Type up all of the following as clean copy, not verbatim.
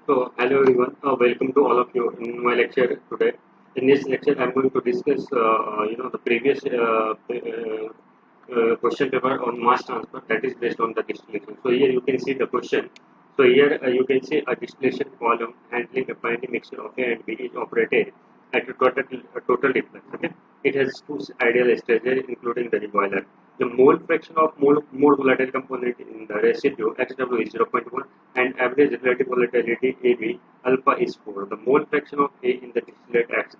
So, hello everyone. Welcome to all of you in my lecture today. In this lecture, I'm going to discuss, the previous question paper on mass transfer that is based on the distillation. So here you can see the question. So here you can see a distillation column handling a binary mixture of A and B is operated at a total difference. Okay, it has two ideal stages, including the reboiler. The mole fraction of mole volatile component in the residue XW is 0.1 and average relative volatility AB alpha is 4. The mole fraction of A in the distillate XD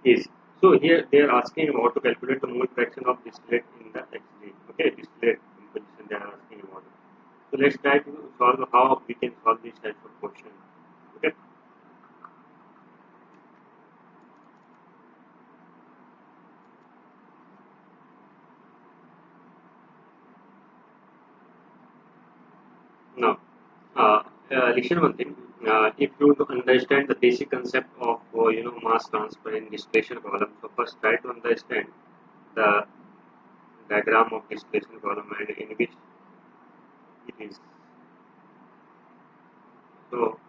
is. So here they are asking about to calculate the mole fraction of distillate in the XD. Okay, distillate composition they are asking about. So let's try to solve how we can solve this type of question. Okay. Now, listen one thing. If you to understand the basic concept of mass transfer in distillation column, so first try to understand the diagram of distillation column and in which it is. So,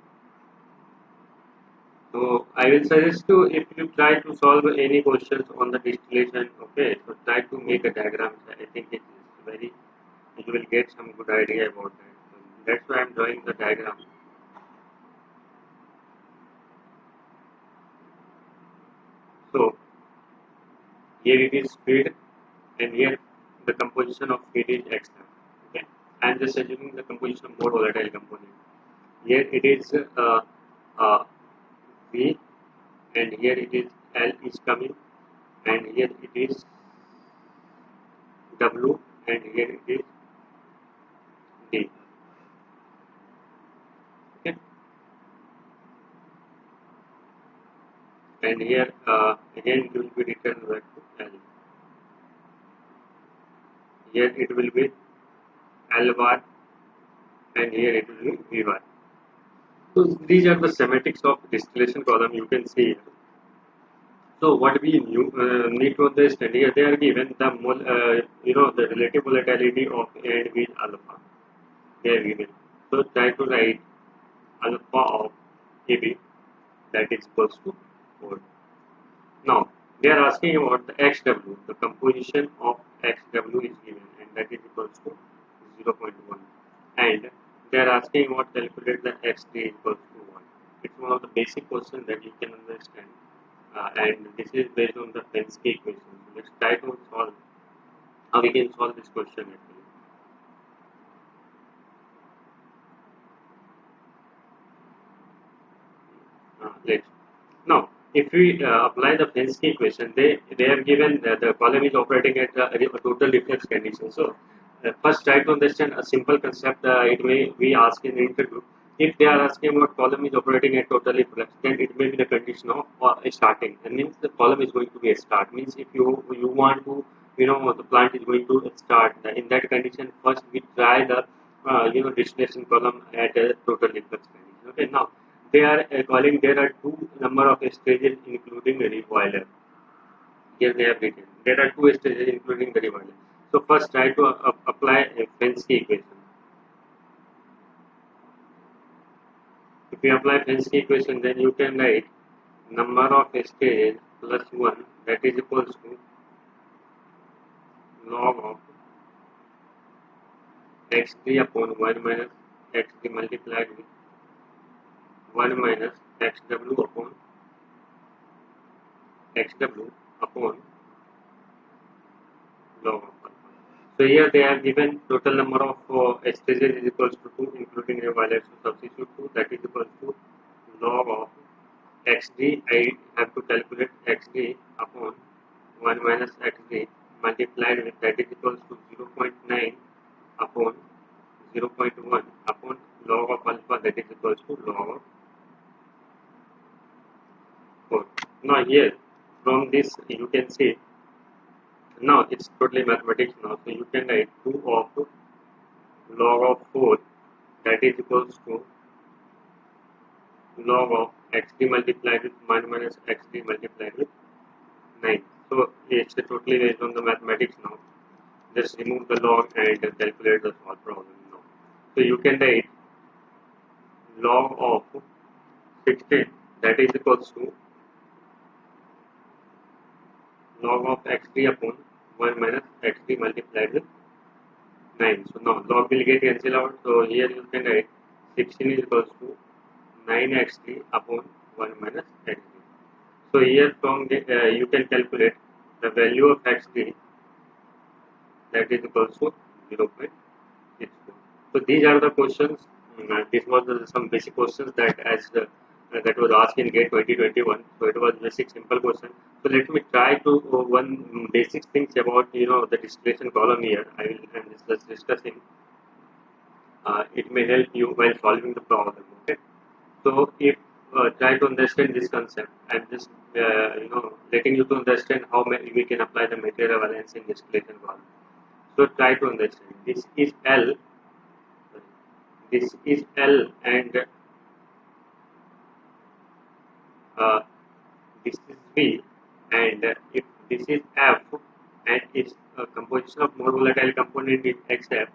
so I will suggest you if you try to solve any questions on the distillation. Okay, so try to make a diagram. I think it is very. You will get some good idea about that. So that's why I'm drawing the diagram. So here it is feed and here the composition of feed is X. Okay, I'm just assuming the composition of more volatile component. Here it is uh, V and here it is L is coming and here it is W and here it is D. Okay, and here again it will be returned back to L. Here it will be L bar and here it will be V bar. So these are the semantics of distillation column you can see here. So what we need to understand here, they are given the the relative volatility of A and B is alpha. They are given. So try to write alpha of AB that is equals to 4. Now they are asking about the XW. The composition of XW is given and that is equals to 0.1. And they are asking about calculate the XD equals to 1. It's one of the basic questions that you can understand. And this is based on the Pensky equation. So let's try to solve how we can solve this question actually. Let's now if we apply the Pensky equation, they have given the column is operating at a total reflex condition. So first try to understand a simple concept. It may be asked in the interview. If they are asking about column is operating at total reflex, then it may be the condition of starting. That means the column is going to be a start. Means if you want to the plant is going to start in that condition. First we try the distillation column at a total reflex condition. Okay, now they are calling there are two number of stages including the reboiler. Here they have written there are two stages including the reboiler. So first try to apply a Pensky equation. If you apply Pensky equation, then you can write number of stages plus 1 that is equals to log of x3 upon 1 minus x3 multiplied with 1 minus xw upon log of alpha. So here they are given total number of stages is equals to 2 including reboiler. So substitute 2 that is equals to log of xd. I have to calculate xd upon 1 minus xd multiplied with that is equals to 0.9 upon 0.1 upon log of alpha that is equals to log of 4. Now here from this you can see now it's totally mathematics now. So you can write 2 of log of 4 that is equals to log of xd multiplied with 1 minus xd multiplied with 9. So it's totally based on the mathematics now. Just remove the log and calculate the solved problem now. So you can write log of 16, that is equals to log of x3 upon 1 minus x3 multiplied with 9. So now log will get cancelled out. So here you can write 16 is equals to 9x3 upon 1 minus x3. So here from you can calculate the value of x3, that is equals to 0.64. So these are the questions. This was some basic questions that that was asked in GATE 2021. So it was basic simple question. So let me try to one basic things about the distillation column here. I will just discussing. It may help you while solving the problem. Okay. So if try to understand this concept, I'm just letting you to understand how we can apply the material balance in distillation column. So try to understand. This is L. This is L, and this is V, and if this is F, and its composition of more volatile component is XF,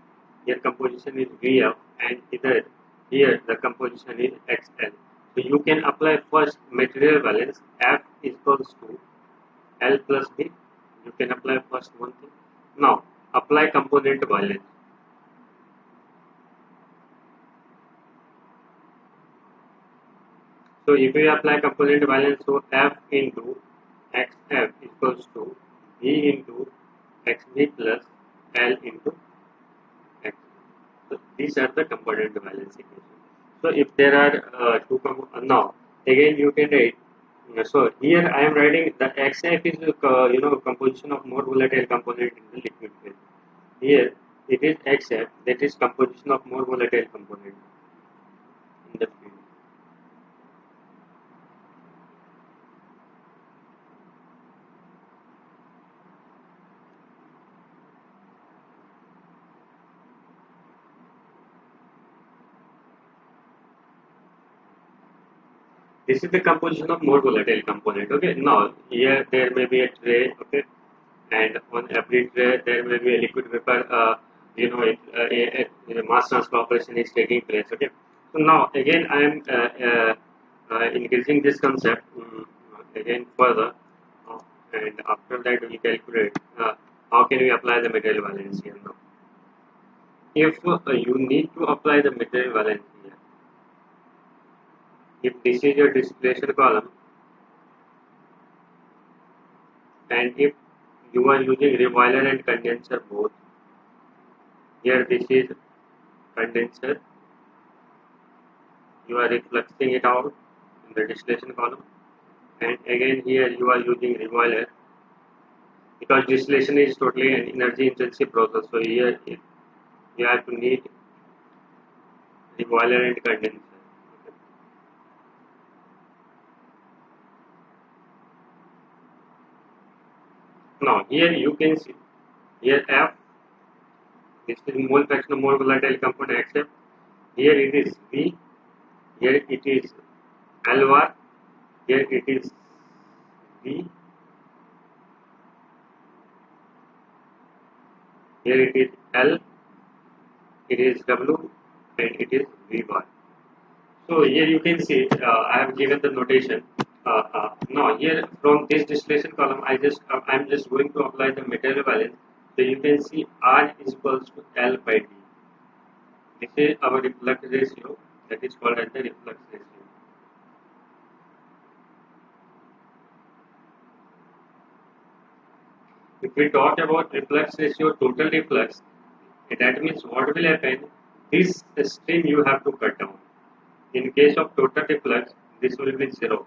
here composition is VF, and here the composition is XL. So you can apply first material balance. F is equals to L plus B. You can apply first one thing. Now apply component balance. So if we apply component balance, so F into XF equals to V into XV plus L into X. So these are the component balance equations. So if there are now again you can write. So here I am writing the XF is composition of more volatile component in the liquid phase. Here it is XF, that is composition of more volatile component in the fluid. This is the composition of more volatile component. Okay. Now here there may be a tray. Okay, and on every tray there may be a liquid vapor. A mass transfer operation is taking place. Okay. So now again I am increasing this concept again further, and after that we calculate how can we apply the material balance here now. If you need to apply the material balance here, if this is your distillation column, and if you are using reboiler and condenser both, here this is condenser, you are refluxing it out in the distillation column, and again here you are using reboiler, because distillation is totally an energy intensive process. So here you have to need reboiler and condenser. Now here you can see here F, this is mole fraction of more volatile component XF. Here it is V, here it is LR, here it is V, here it is L, it is W, and it is V bar. So here you can see I have given the notation. Now here from this distillation column I am just going to apply the material balance. So you can see R is equals to L by D. This is our reflux ratio, that is called as the reflux ratio. If we talk about reflux ratio, total reflux, that means what will happen? This stream you have to cut down. In case of total reflux, this will be 0.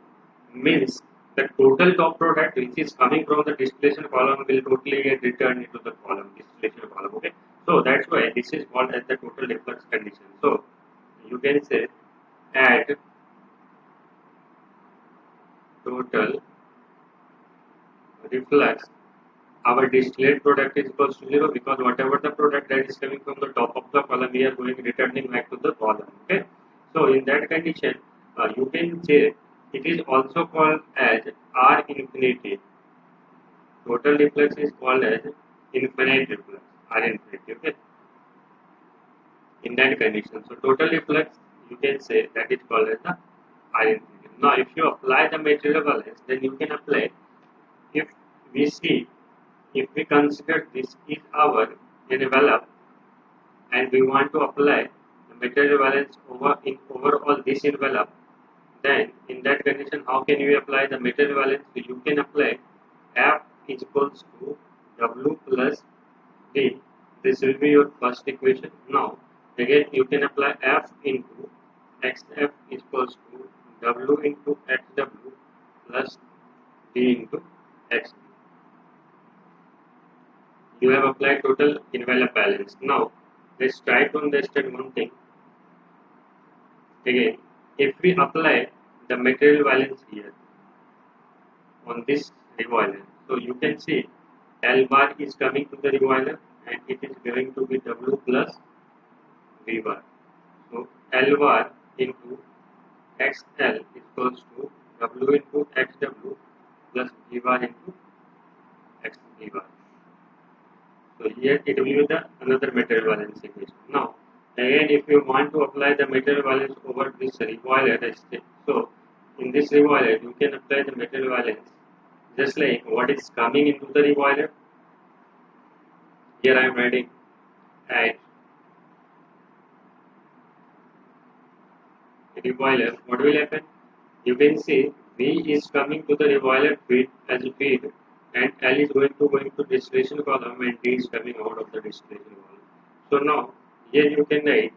Means the total top product which is coming from the distillation column will totally get returned into the column, distillation column. Okay. So that's why this is called as the total reflux condition. So you can say at total reflux, our distillate product is equals to 0, because whatever the product that is coming from the top of the column, we are going returning back to the column. Okay. So in that condition, you can say it is also called as R infinity. Total reflux is called as infinite reflux, R infinity. Okay. In that condition, so total reflux you can say that is called as the R infinity. Now, if you apply the material balance, then you can apply. If we see, if we consider this is our envelope, and we want to apply the material balance overall this envelope, then in that condition, how can you apply the material balance? So you can apply F is equals to W plus D. This will be your first equation. Now, again, you can apply F into XF is equals to W into XW plus D into XD. You have applied total envelope balance. Now, let's try to understand one thing. Again, if we apply the material balance here on this revoiler, so you can see L bar is coming to the revoiler and it is going to be W plus V bar. So L bar into XL is equals to W into XW plus V bar into XV bar. So here it will be the another material balance equation. Now again, if you want to apply the material balance over this revoiler, so in this revoiler you can apply the material balance just like what is coming into the revoiler. Here I am writing at revoiler. What will happen? You can see V is coming to the revoiler feed as a feed, and L is going to distillation column, and D is coming out of the distillation column. So now here you can write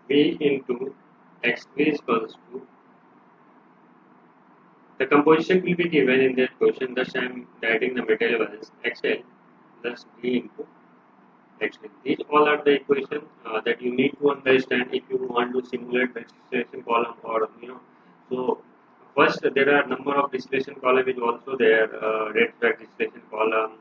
V into XV is equals to, the composition will be given in that question, thus I am writing the material balance XL plus D into XL. These all are the equations that you need to understand if you want to simulate the distillation column, or So first there are number of distillation column is also there, red flag distillation column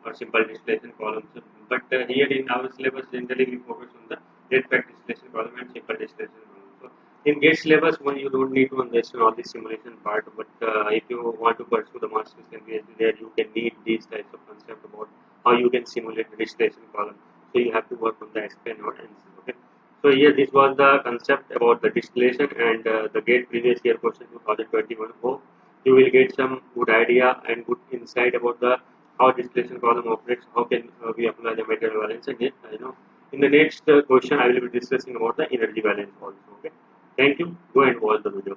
or simple distillation column. So, but here in our syllabus generally we focus on the red flag distillation column and simple distillation column. So in GATE syllabus, one you don't need to understand all the simulation part, but if you want to pursue the master's and PhD there, you can need these types of concept about how you can simulate the distillation column. So you have to work on the explain or answer. Okay. So here this was the concept about the distillation and the GATE previous year question 2021. Hope you will get some good idea and good insight about the how distillation column operates, how can we apply the material balance, and in the next question I will be discussing about the energy balance also. Okay. Thank you. Go and watch the video.